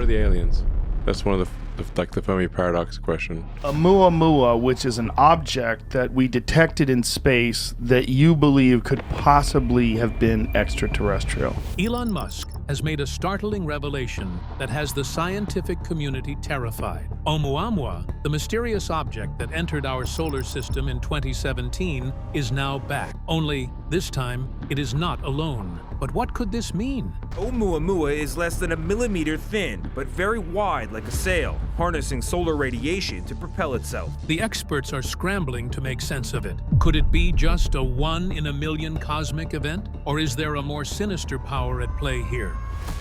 the aliens? That's one of the Fermi paradox question. Oumuamua, which is an object that we detected in space that you believe could possibly have been extraterrestrial. Elon Musk has made a startling revelation that has the scientific community terrified. Oumuamua, the mysterious object that entered our solar system in 2017, is now back. Only, this time, it is not alone. But what could this mean? Oumuamua is less than a millimeter thin, but very wide like a sail, harnessing solar radiation to propel itself. The experts are scrambling to make sense of it. Could it be just a one-in-a-million cosmic event? Or is there a more sinister power at play here?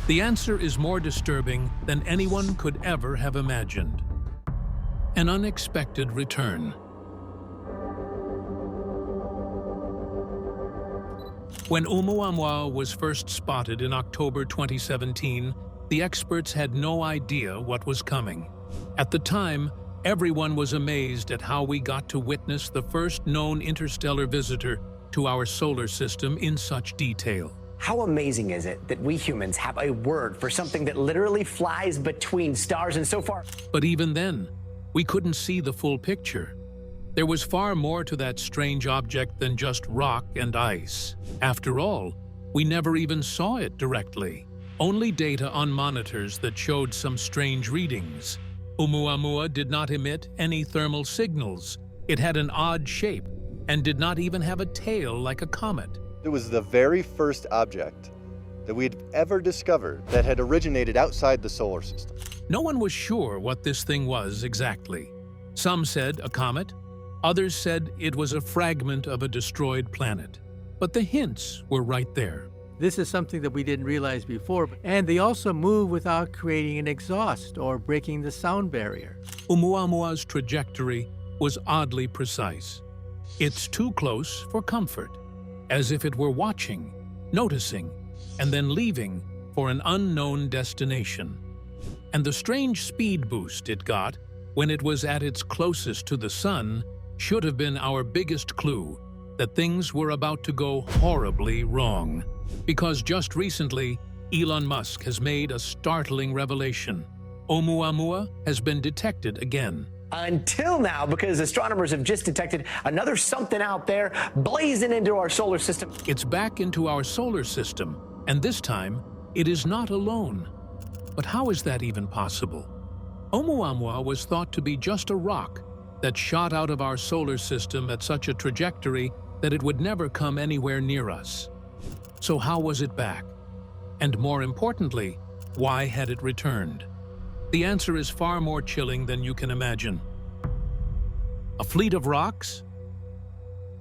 The answer is more disturbing than anyone could ever have imagined. An unexpected return. When Oumuamua was first spotted in October 2017, the experts had no idea what was coming. At the time, everyone was amazed at how we got to witness the first known interstellar visitor to our solar system in such detail. How amazing is it that we humans have a word for something that literally flies between stars and so far? But even then, we couldn't see the full picture. There was far more to that strange object than just rock and ice. After all, we never even saw it directly. Only data on monitors that showed some strange readings. Oumuamua did not emit any thermal signals. It had an odd shape and did not even have a tail like a comet. It was the very first object that we'd ever discovered that had originated outside the solar system. No one was sure what this thing was exactly. Some said a comet, others said it was a fragment of a destroyed planet. But the hints were right there. This is something that we didn't realize before, and they also move without creating an exhaust or breaking the sound barrier. Oumuamua's trajectory was oddly precise. It's too close for comfort, as if it were watching, noticing, and then leaving for an unknown destination. And the strange speed boost it got when it was at its closest to the sun should have been our biggest clue that things were about to go horribly wrong. Because just recently, Elon Musk has made a startling revelation. Oumuamua has been detected again. Until now, because astronomers have just detected another something out there blazing into our solar system. It's back into our solar system, and this time, it is not alone. But how is that even possible? Oumuamua was thought to be just a rock that shot out of our solar system at such a trajectory that it would never come anywhere near us. So how was it back? And more importantly, why had it returned? The answer is far more chilling than you can imagine. A fleet of rocks?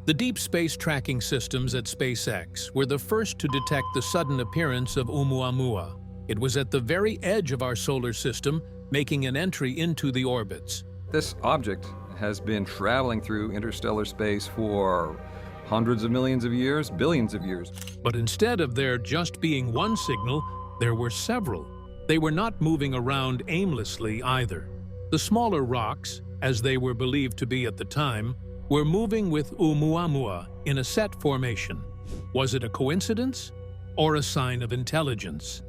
The deep space tracking systems at SpaceX were the first to detect the sudden appearance of Oumuamua. It was at the very edge of our solar system, making an entry into the orbits. This object has been traveling through interstellar space for hundreds of millions of years, billions of years. But instead of there just being one signal, there were several. They were not moving around aimlessly either. The smaller rocks, as they were believed to be at the time, were moving with Oumuamua in a set formation. Was it a coincidence or a sign of intelligence?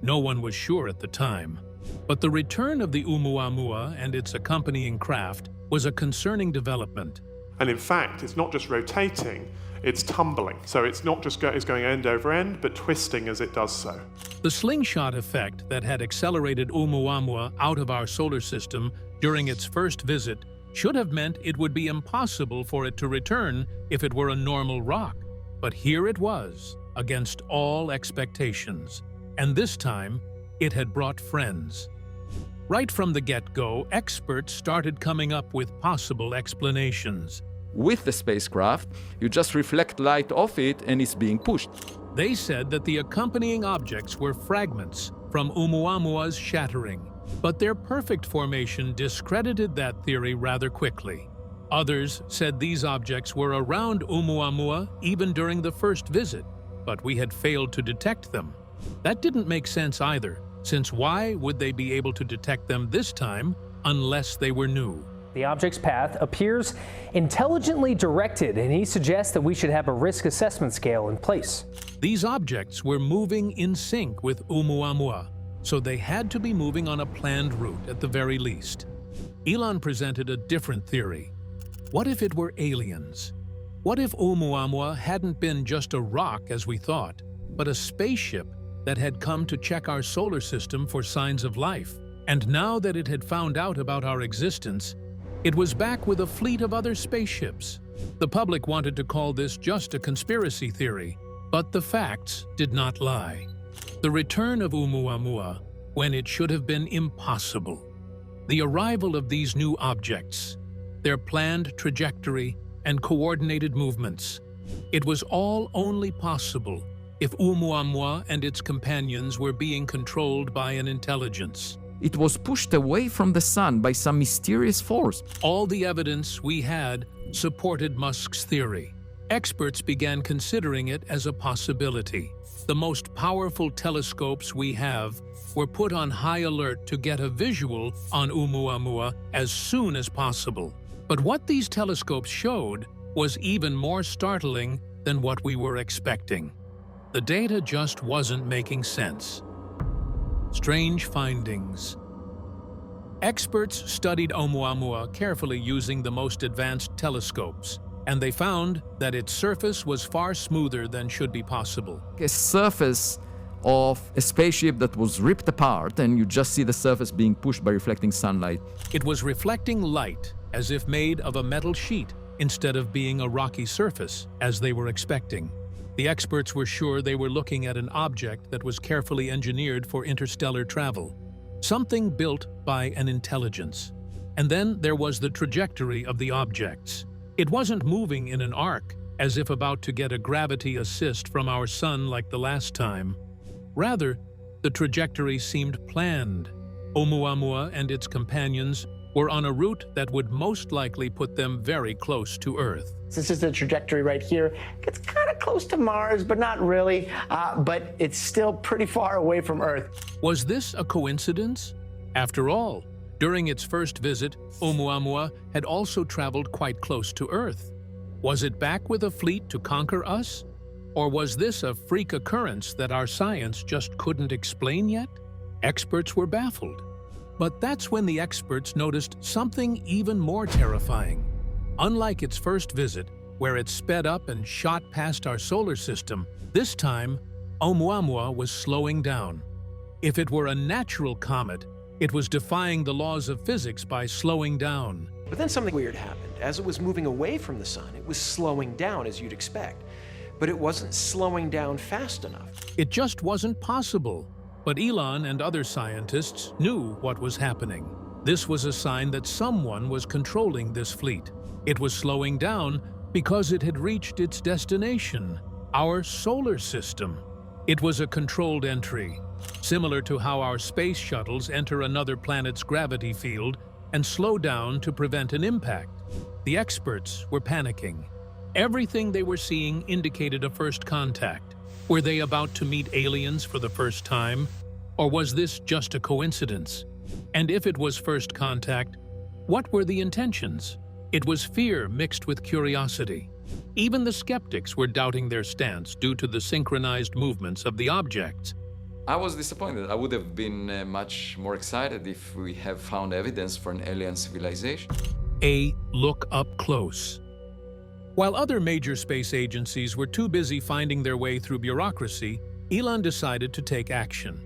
No one was sure at the time. But the return of the Oumuamua and its accompanying craft was a concerning development. And in fact, it's not just rotating, it's tumbling. So it's not just it's going end over end, but twisting as it does so. The slingshot effect that had accelerated Oumuamua out of our solar system during its first visit should have meant it would be impossible for it to return if it were a normal rock. But here it was, against all expectations. And this time, it had brought friends. Right from the get-go, experts started coming up with possible explanations. With the spacecraft, you just reflect light off it and it's being pushed. They said that the accompanying objects were fragments from Oumuamua's shattering, but their perfect formation discredited that theory rather quickly. Others said these objects were around Oumuamua even during the first visit, but we had failed to detect them. That didn't make sense either, since why would they be able to detect them this time unless they were new? The object's path appears intelligently directed, and he suggests that we should have a risk assessment scale in place. These objects were moving in sync with Oumuamua. so they had to be moving on a planned route at the very least. Elon presented a different theory. What if it were aliens? What if Oumuamua hadn't been just a rock as we thought, but a spaceship that had come to check our solar system for signs of life? And now that it had found out about our existence, it was back with a fleet of other spaceships. The public wanted to call this just a conspiracy theory, but the facts did not lie. The return of Oumuamua when it should have been impossible. The arrival of these new objects, their planned trajectory and coordinated movements. It was all only possible if Oumuamua and its companions were being controlled by an intelligence. It was pushed away from the sun by some mysterious force. All the evidence we had supported Musk's theory. Experts began considering it as a possibility. The most powerful telescopes we have were put on high alert to get a visual on Oumuamua as soon as possible. But what these telescopes showed was even more startling than what we were expecting. The data just wasn't making sense. Strange findings. Experts studied Oumuamua carefully using the most advanced telescopes, and they found that its surface was far smoother than should be possible. A surface of a spaceship that was ripped apart, and you just see the surface being pushed by reflecting sunlight. It was reflecting light as if made of a metal sheet instead of being a rocky surface, as they were expecting. The experts were sure they were looking at an object that was carefully engineered for interstellar travel, something built by an intelligence. And then there was the trajectory of the objects. It wasn't moving in an arc, as if about to get a gravity assist from our sun like the last time. Rather, the trajectory seemed planned. Oumuamua and its companions were on a route that would most likely put them very close to Earth. This is the trajectory right here. It's kind of close to Mars, but not really. But it's still pretty far away from Earth. Was this a coincidence? After all, during its first visit, Oumuamua had also traveled quite close to Earth. Was it back with a fleet to conquer us? Or was this a freak occurrence that our science just couldn't explain yet? Experts were baffled. But that's when the experts noticed something even more terrifying. Unlike its first visit, where it sped up and shot past our solar system, this time, Oumuamua was slowing down. If it were a natural comet, it was defying the laws of physics by slowing down. But then something weird happened. As it was moving away from the sun, it was slowing down as you'd expect. But it wasn't slowing down fast enough. It just wasn't possible. But Elon and other scientists knew what was happening. This was a sign that someone was controlling this fleet. It was slowing down because it had reached its destination, our solar system. It was a controlled entry, similar to how our space shuttles enter another planet's gravity field and slow down to prevent an impact. The experts were panicking. Everything they were seeing indicated a first contact. Were they about to meet aliens for the first time? Or was this just a coincidence? And if it was first contact, what were the intentions? It was fear mixed with curiosity. Even the skeptics were doubting their stance due to the synchronized movements of the objects. I was disappointed. I would have been much more excited if we have found evidence for an alien civilization. A look up close. While other major space agencies were too busy finding their way through bureaucracy, Elon decided to take action.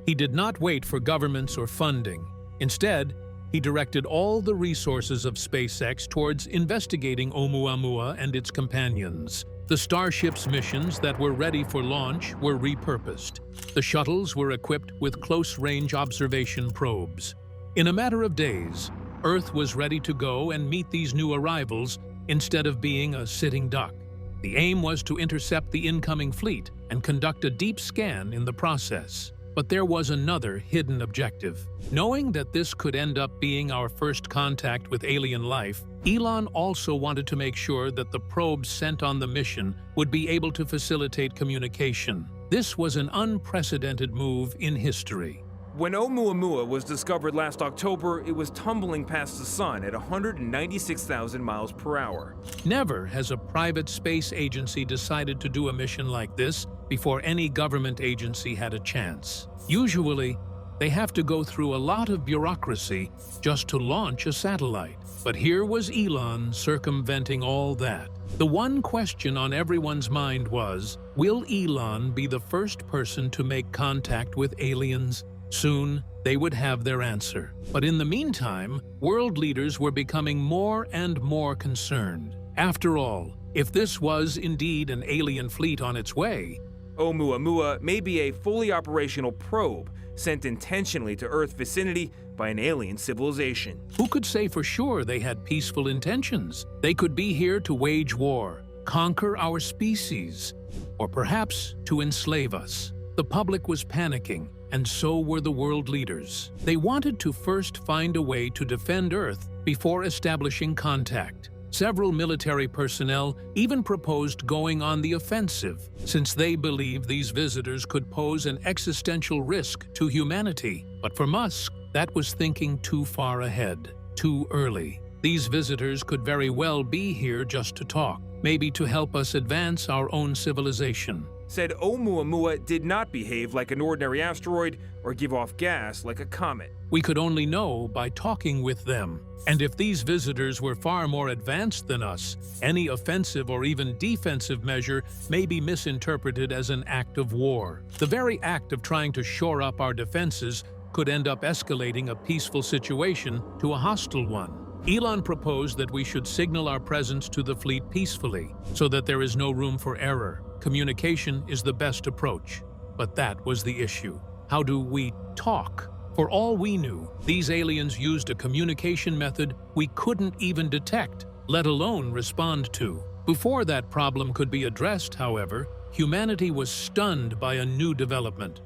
He did not wait for governments or funding. Instead, he directed all the resources of SpaceX towards investigating Oumuamua and its companions. The Starship's missions that were ready for launch were repurposed. The shuttles were equipped with close-range observation probes. In a matter of days, Earth was ready to go and meet these new arrivals instead of being a sitting duck. The aim was to intercept the incoming fleet and conduct a deep scan in the process. But there was another hidden objective. Knowing that this could end up being our first contact with alien life, Elon also wanted to make sure that the probes sent on the mission would be able to facilitate communication. This was an unprecedented move in history. When Oumuamua was discovered last October, it was tumbling past the sun at 196,000 miles per hour. Never has a private space agency decided to do a mission like this before any government agency had a chance. Usually, they have to go through a lot of bureaucracy just to launch a satellite. But here was Elon circumventing all that. The one question on everyone's mind was, will Elon be the first person to make contact with aliens? Soon, they would have their answer. But in the meantime, world leaders were becoming more and more concerned. After all, if this was indeed an alien fleet on its way, Oumuamua may be a fully operational probe sent intentionally to Earth vicinity by an alien civilization. Who could say for sure they had peaceful intentions? They could be here to wage war, conquer our species, or perhaps to enslave us. The public was panicking, and so were the world leaders. They wanted to first find a way to defend Earth before establishing contact. Several military personnel even proposed going on the offensive, since they believed these visitors could pose an existential risk to humanity. But for Musk, that was thinking too far ahead, too early. These visitors could very well be here just to talk, maybe to help us advance our own civilization. Said Oumuamua did not behave like an ordinary asteroid or give off gas like a comet. We could only know by talking with them. And if these visitors were far more advanced than us, any offensive or even defensive measure may be misinterpreted as an act of war. The very act of trying to shore up our defenses could end up escalating a peaceful situation to a hostile one. Elon proposed that we should signal our presence to the fleet peacefully, so that there is no room for error. Communication is the best approach. But that was the issue. How do we talk? For all we knew, these aliens used a communication method we couldn't even detect, let alone respond to. Before that problem could be addressed, however, humanity was stunned by a new development.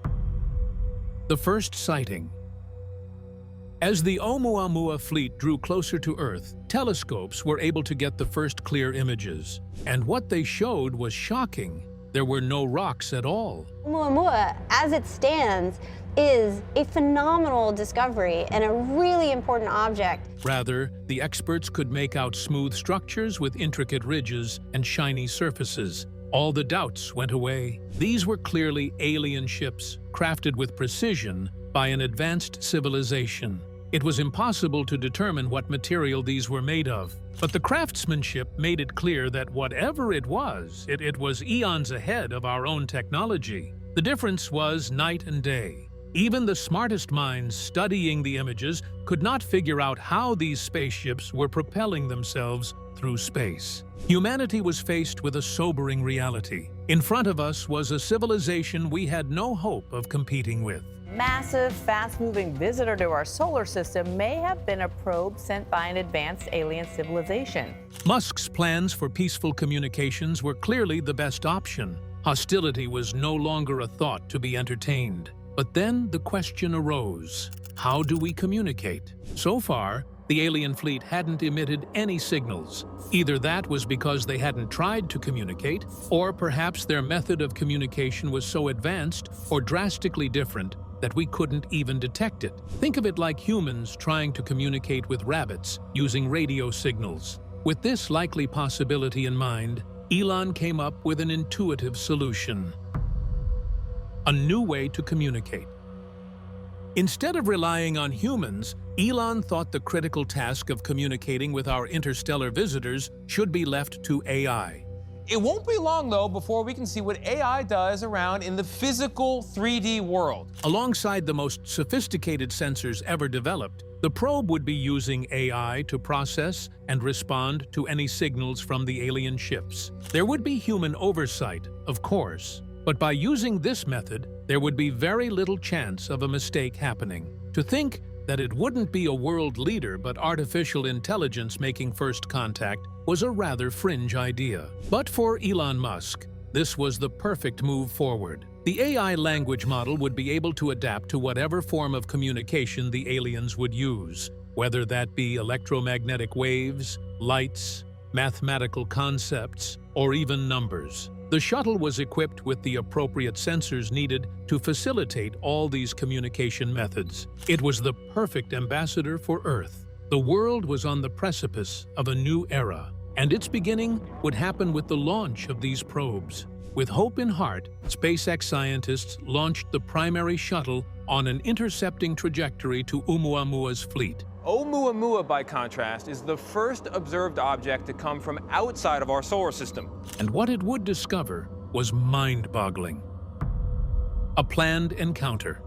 The first sighting. As the Oumuamua fleet drew closer to Earth, telescopes were able to get the first clear images. And what they showed was shocking. There were no rocks at all. Oumuamua, as it stands, is a phenomenal discovery and a really important object. Rather, the experts could make out smooth structures with intricate ridges and shiny surfaces. All the doubts went away. These were clearly alien ships, crafted with precision by an advanced civilization. It was impossible to determine what material these were made of. But the craftsmanship made it clear that whatever it was eons ahead of our own technology. The difference was night and day. Even the smartest minds studying the images could not figure out how these spaceships were propelling themselves through space. Humanity was faced with a sobering reality. In front of us was a civilization we had no hope of competing with. Massive, fast-moving visitor to our solar system may have been a probe sent by an advanced alien civilization. Musk's plans for peaceful communications were clearly the best option. Hostility was no longer a thought to be entertained. But then the question arose, how do we communicate? So far, the alien fleet hadn't emitted any signals. Either that was because they hadn't tried to communicate, or perhaps their method of communication was so advanced or drastically different that we couldn't even detect it. Think of it like humans trying to communicate with rabbits using radio signals. With this likely possibility in mind, Elon came up with an intuitive solution. A new way to communicate. Instead of relying on humans, Elon thought the critical task of communicating with our interstellar visitors should be left to AI. It won't be long, though, before we can see what AI does around in the physical 3D world. Alongside the most sophisticated sensors ever developed, the probe would be using AI to process and respond to any signals from the alien ships. There would be human oversight, of course, but by using this method, there would be very little chance of a mistake happening. To think that it wouldn't be a world leader but artificial intelligence making first contact was a rather fringe idea. But for Elon Musk, this was the perfect move forward. The AI language model would be able to adapt to whatever form of communication the aliens would use, whether that be electromagnetic waves, lights, mathematical concepts, or even numbers. The shuttle was equipped with the appropriate sensors needed to facilitate all these communication methods. It was the perfect ambassador for Earth. The world was on the precipice of a new era, and its beginning would happen with the launch of these probes. With hope in heart, SpaceX scientists launched the primary shuttle on an intercepting trajectory to Oumuamua's fleet. Oumuamua, by contrast, is the first observed object to come from outside of our solar system. And what it would discover was mind-boggling. A planned encounter.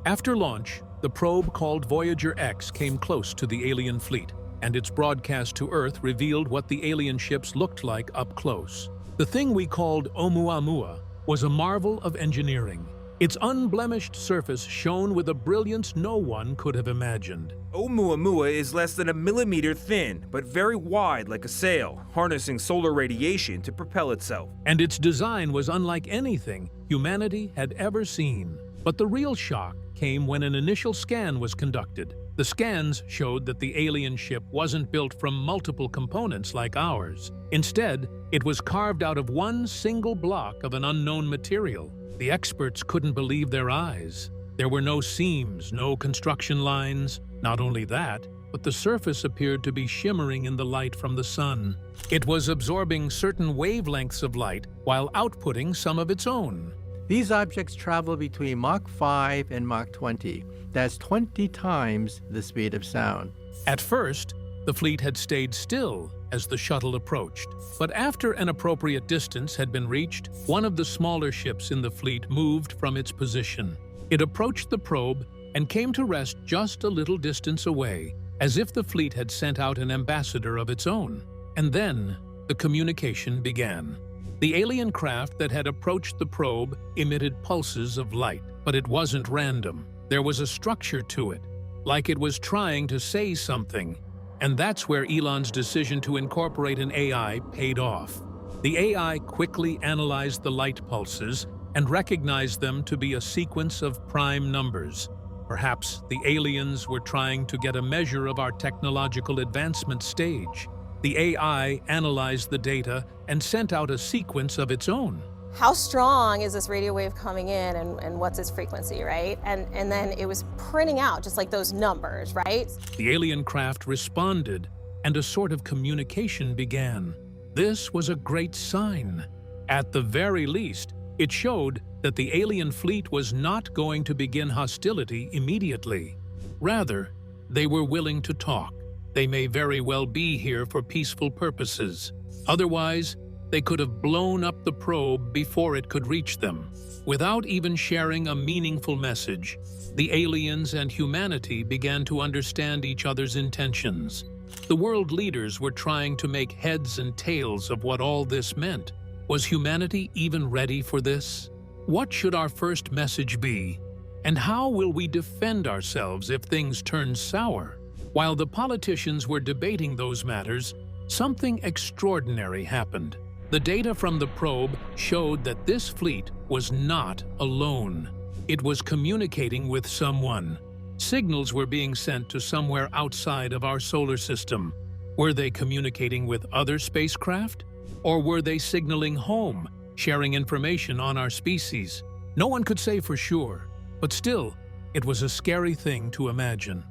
After launch, the probe called Voyager X came close to the alien fleet, and its broadcast to Earth revealed what the alien ships looked like up close. The thing we called Oumuamua was a marvel of engineering. Its unblemished surface shone with a brilliance no one could have imagined. Oumuamua is less than a millimeter thin, but very wide like a sail, harnessing solar radiation to propel itself. And its design was unlike anything humanity had ever seen. But the real shock came when an initial scan was conducted. The scans showed that the alien ship wasn't built from multiple components like ours. Instead, it was carved out of one single block of an unknown material. The experts couldn't believe their eyes. There were no seams, no construction lines. Not only that, but the surface appeared to be shimmering in the light from the sun. It was absorbing certain wavelengths of light while outputting some of its own. These objects travel between Mach 5 and Mach 20. That's 20 times the speed of sound. At first, the fleet had stayed still as the shuttle approached. But after an appropriate distance had been reached, one of the smaller ships in the fleet moved from its position. It approached the probe and came to rest just a little distance away, as if the fleet had sent out an ambassador of its own. And then, the communication began. The alien craft that had approached the probe emitted pulses of light, but it wasn't random. There was a structure to it, like it was trying to say something. And that's where Elon's decision to incorporate an AI paid off. The AI quickly analyzed the light pulses and recognized them to be a sequence of prime numbers. Perhaps the aliens were trying to get a measure of our technological advancement stage. The AI analyzed the data and sent out a sequence of its own. How strong is this radio wave coming in and what's its frequency, right? And then it was printing out just like those numbers, right? The alien craft responded, and a sort of communication began. This was a great sign. At the very least, it showed that the alien fleet was not going to begin hostility immediately. Rather, they were willing to talk. They may very well be here for peaceful purposes. Otherwise, they could have blown up the probe before it could reach them. Without even sharing a meaningful message, the aliens and humanity began to understand each other's intentions. The world leaders were trying to make heads and tails of what all this meant. Was humanity even ready for this? What should our first message be? And how will we defend ourselves if things turn sour? While the politicians were debating those matters, something extraordinary happened. The data from the probe showed that this fleet was not alone. It was communicating with someone. Signals were being sent to somewhere outside of our solar system. Were they communicating with other spacecraft? Or were they signaling home, sharing information on our species? No one could say for sure, but still, it was a scary thing to imagine.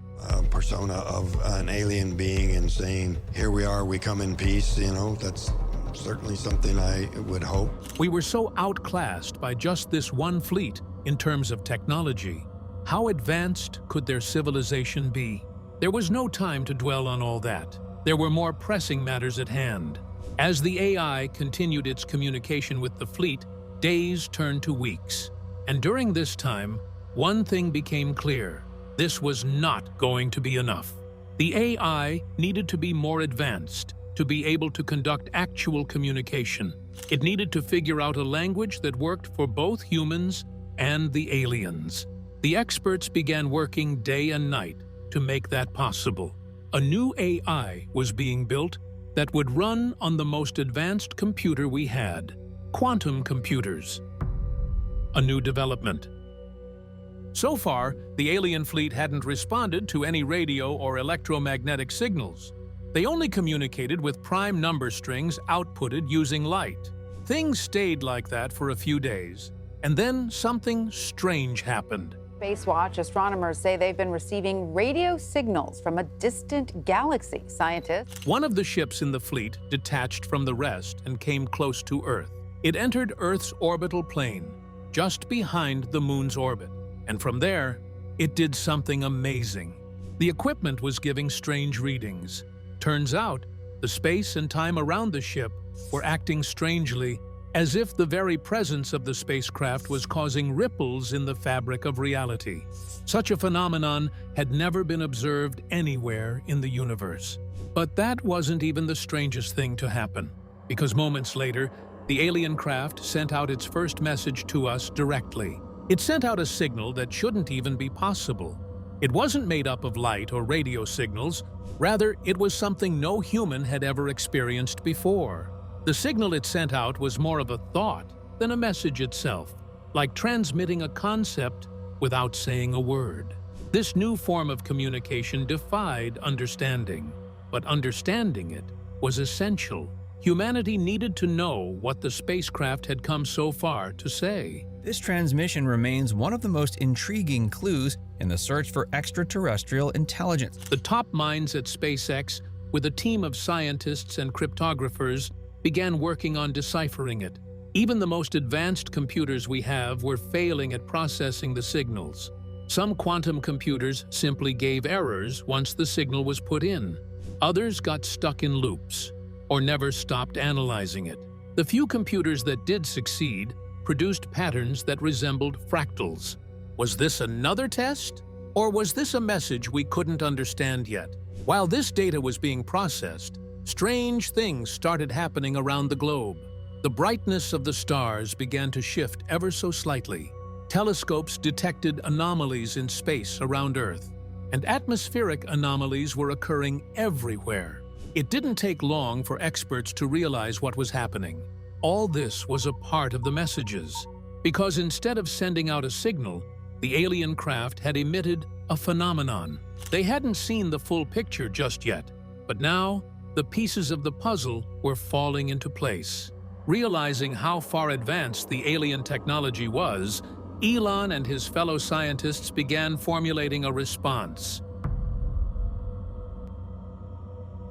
Persona of an alien being and saying, here we are, we come in peace, that's certainly something I would hope. We were so outclassed by just this one fleet in terms of technology. How advanced could their civilization be? There was no time to dwell on all that. There were more pressing matters at hand. As the AI continued its communication with the fleet, days turned to weeks. And during this time, one thing became clear. This was not going to be enough. The AI needed to be more advanced, to be able to conduct actual communication. It needed to figure out a language that worked for both humans and the aliens. The experts began working day and night to make that possible. A new AI was being built that would run on the most advanced computer we had, quantum computers. A new development. So far, the alien fleet hadn't responded to any radio or electromagnetic signals. They only communicated with prime number strings outputted using light. Things stayed like that for a few days, and then something strange happened. Space Watch astronomers say they've been receiving radio signals from a distant galaxy. Scientists. One of the ships in the fleet detached from the rest and came close to Earth. It entered Earth's orbital plane, just behind the Moon's orbit. And from there, it did something amazing. The equipment was giving strange readings. Turns out, the space and time around the ship were acting strangely, as if the very presence of the spacecraft was causing ripples in the fabric of reality. Such a phenomenon had never been observed anywhere in the universe. But that wasn't even the strangest thing to happen, because moments later, the alien craft sent out its first message to us directly. It sent out a signal that shouldn't even be possible. It wasn't made up of light or radio signals. Rather, it was something no human had ever experienced before. The signal it sent out was more of a thought than a message itself, like transmitting a concept without saying a word. This new form of communication defied understanding, but understanding it was essential. Humanity needed to know what the spacecraft had come so far to say. This transmission remains one of the most intriguing clues in the search for extraterrestrial intelligence. The top minds at SpaceX, with a team of scientists and cryptographers, began working on deciphering it. Even the most advanced computers we have were failing at processing the signals. Some quantum computers simply gave errors once the signal was put in. Others got stuck in loops, or never stopped analyzing it. The few computers that did succeed produced patterns that resembled fractals. Was this another test? Or was this a message we couldn't understand yet? While this data was being processed, strange things started happening around the globe. The brightness of the stars began to shift ever so slightly. Telescopes detected anomalies in space around Earth, and atmospheric anomalies were occurring everywhere. It didn't take long for experts to realize what was happening. All this was a part of the messages, because instead of sending out a signal, the alien craft had emitted a phenomenon. They hadn't seen the full picture just yet, but now the pieces of the puzzle were falling into place. Realizing how far advanced the alien technology was, Elon and his fellow scientists began formulating a response.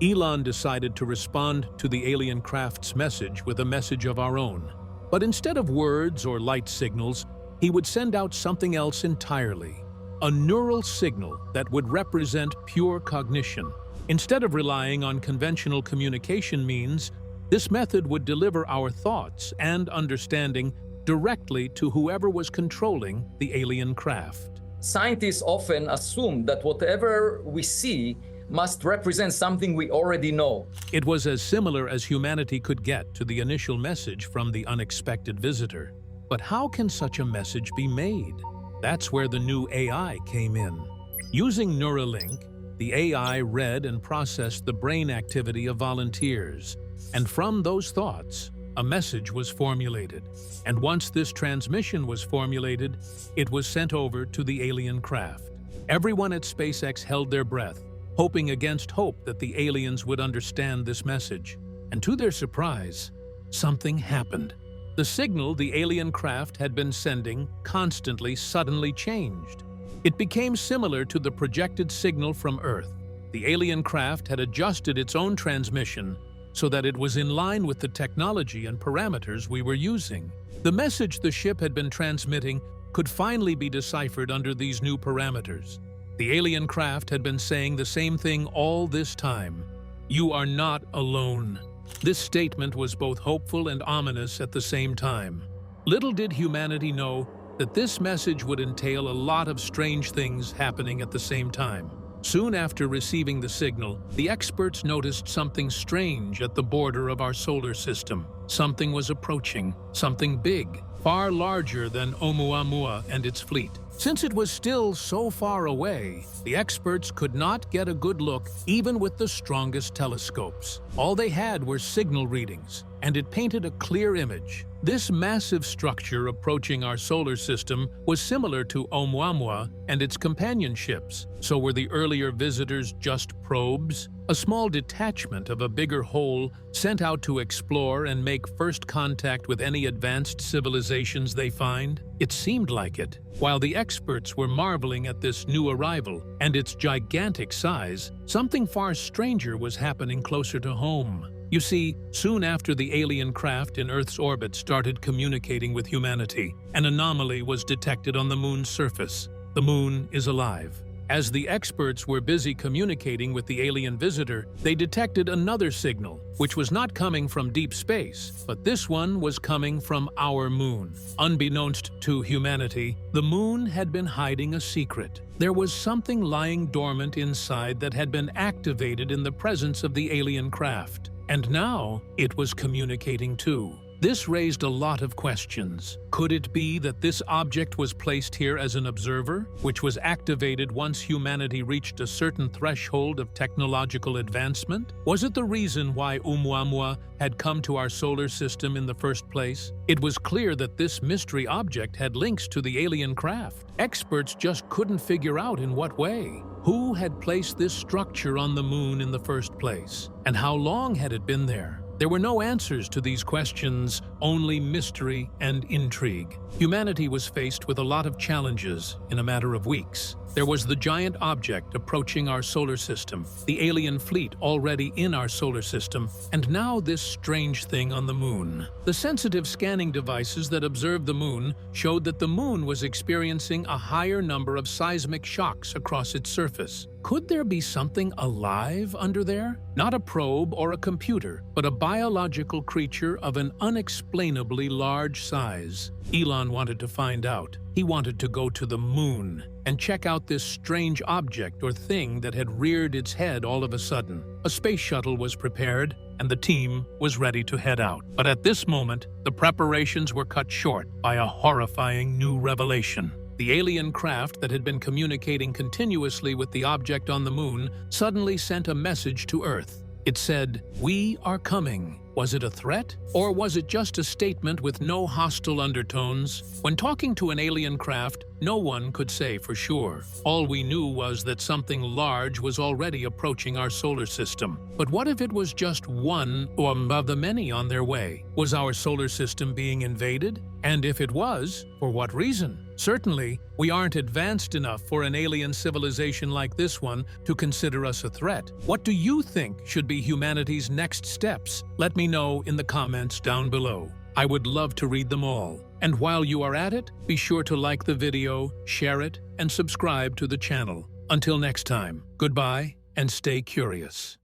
Elon decided to respond to the alien craft's message with a message of our own. But instead of words or light signals, he would send out something else entirely. A neural signal that would represent pure cognition. Instead of relying on conventional communication means, this method would deliver our thoughts and understanding directly to whoever was controlling the alien craft. Scientists often assume that whatever we see must represent something we already know. It was as similar as humanity could get to the initial message from the unexpected visitor. But how can such a message be made? That's where the new AI came in. Using Neuralink, the AI read and processed the brain activity of volunteers, and from those thoughts, a message was formulated. And once this transmission was formulated, it was sent over to the alien craft. Everyone at SpaceX held their breath, hoping against hope that the aliens would understand this message. And to their surprise, something happened. The signal the alien craft had been sending constantly suddenly changed. It became similar to the projected signal from Earth. The alien craft had adjusted its own transmission so that it was in line with the technology and parameters we were using. The message the ship had been transmitting could finally be deciphered under these new parameters. The alien craft had been saying the same thing all this time. You are not alone. This statement was both hopeful and ominous at the same time. Little did humanity know that this message would entail a lot of strange things happening at the same time. Soon after receiving the signal, the experts noticed something strange at the border of our solar system. Something was approaching, something big, far larger than Oumuamua and its fleet. Since it was still so far away, the experts could not get a good look even with the strongest telescopes. All they had were signal readings, and it painted a clear image. This massive structure approaching our solar system was similar to Oumuamua and its companion ships. So were the earlier visitors just probes? A small detachment of a bigger whole sent out to explore and make first contact with any advanced civilizations they find? It seemed like it. While the experts were marveling at this new arrival and its gigantic size, something far stranger was happening closer to home. You see, soon after the alien craft in Earth's orbit started communicating with humanity, an anomaly was detected on the moon's surface. The moon is alive. As the experts were busy communicating with the alien visitor, they detected another signal, which was not coming from deep space, but this one was coming from our moon. Unbeknownst to humanity, the moon had been hiding a secret. There was something lying dormant inside that had been activated in the presence of the alien craft, and now it was communicating too. This raised a lot of questions. Could it be that this object was placed here as an observer, which was activated once humanity reached a certain threshold of technological advancement? Was it the reason why Oumuamua had come to our solar system in the first place? It was clear that this mystery object had links to the alien craft. Experts just couldn't figure out in what way. Who had placed this structure on the moon in the first place? And how long had it been there? There were no answers to these questions, only mystery and intrigue. Humanity was faced with a lot of challenges in a matter of weeks. There was the giant object approaching our solar system, the alien fleet already in our solar system, and now this strange thing on the moon. The sensitive scanning devices that observed the moon showed that the moon was experiencing a higher number of seismic shocks across its surface. Could there be something alive under there? Not a probe or a computer, but a biological creature of an unexplainably large size. Elon wanted to find out. He wanted to go to the moon and check out this strange object or thing that had reared its head all of a sudden. A space shuttle was prepared, and the team was ready to head out. But at this moment, the preparations were cut short by a horrifying new revelation. The alien craft that had been communicating continuously with the object on the moon suddenly sent a message to Earth. It said, "We are coming." Was it a threat? Or was it just a statement with no hostile undertones? When talking to an alien craft, no one could say for sure. All we knew was that something large was already approaching our solar system. But what if it was just one or of the many on their way? Was our solar system being invaded? And if it was, for what reason? Certainly, we aren't advanced enough for an alien civilization like this one to consider us a threat. What do you think should be humanity's next steps? Let me know in the comments down below. I would love to read them all. And while you are at it, be sure to like the video, share it, and subscribe to the channel. Until next time, goodbye and stay curious.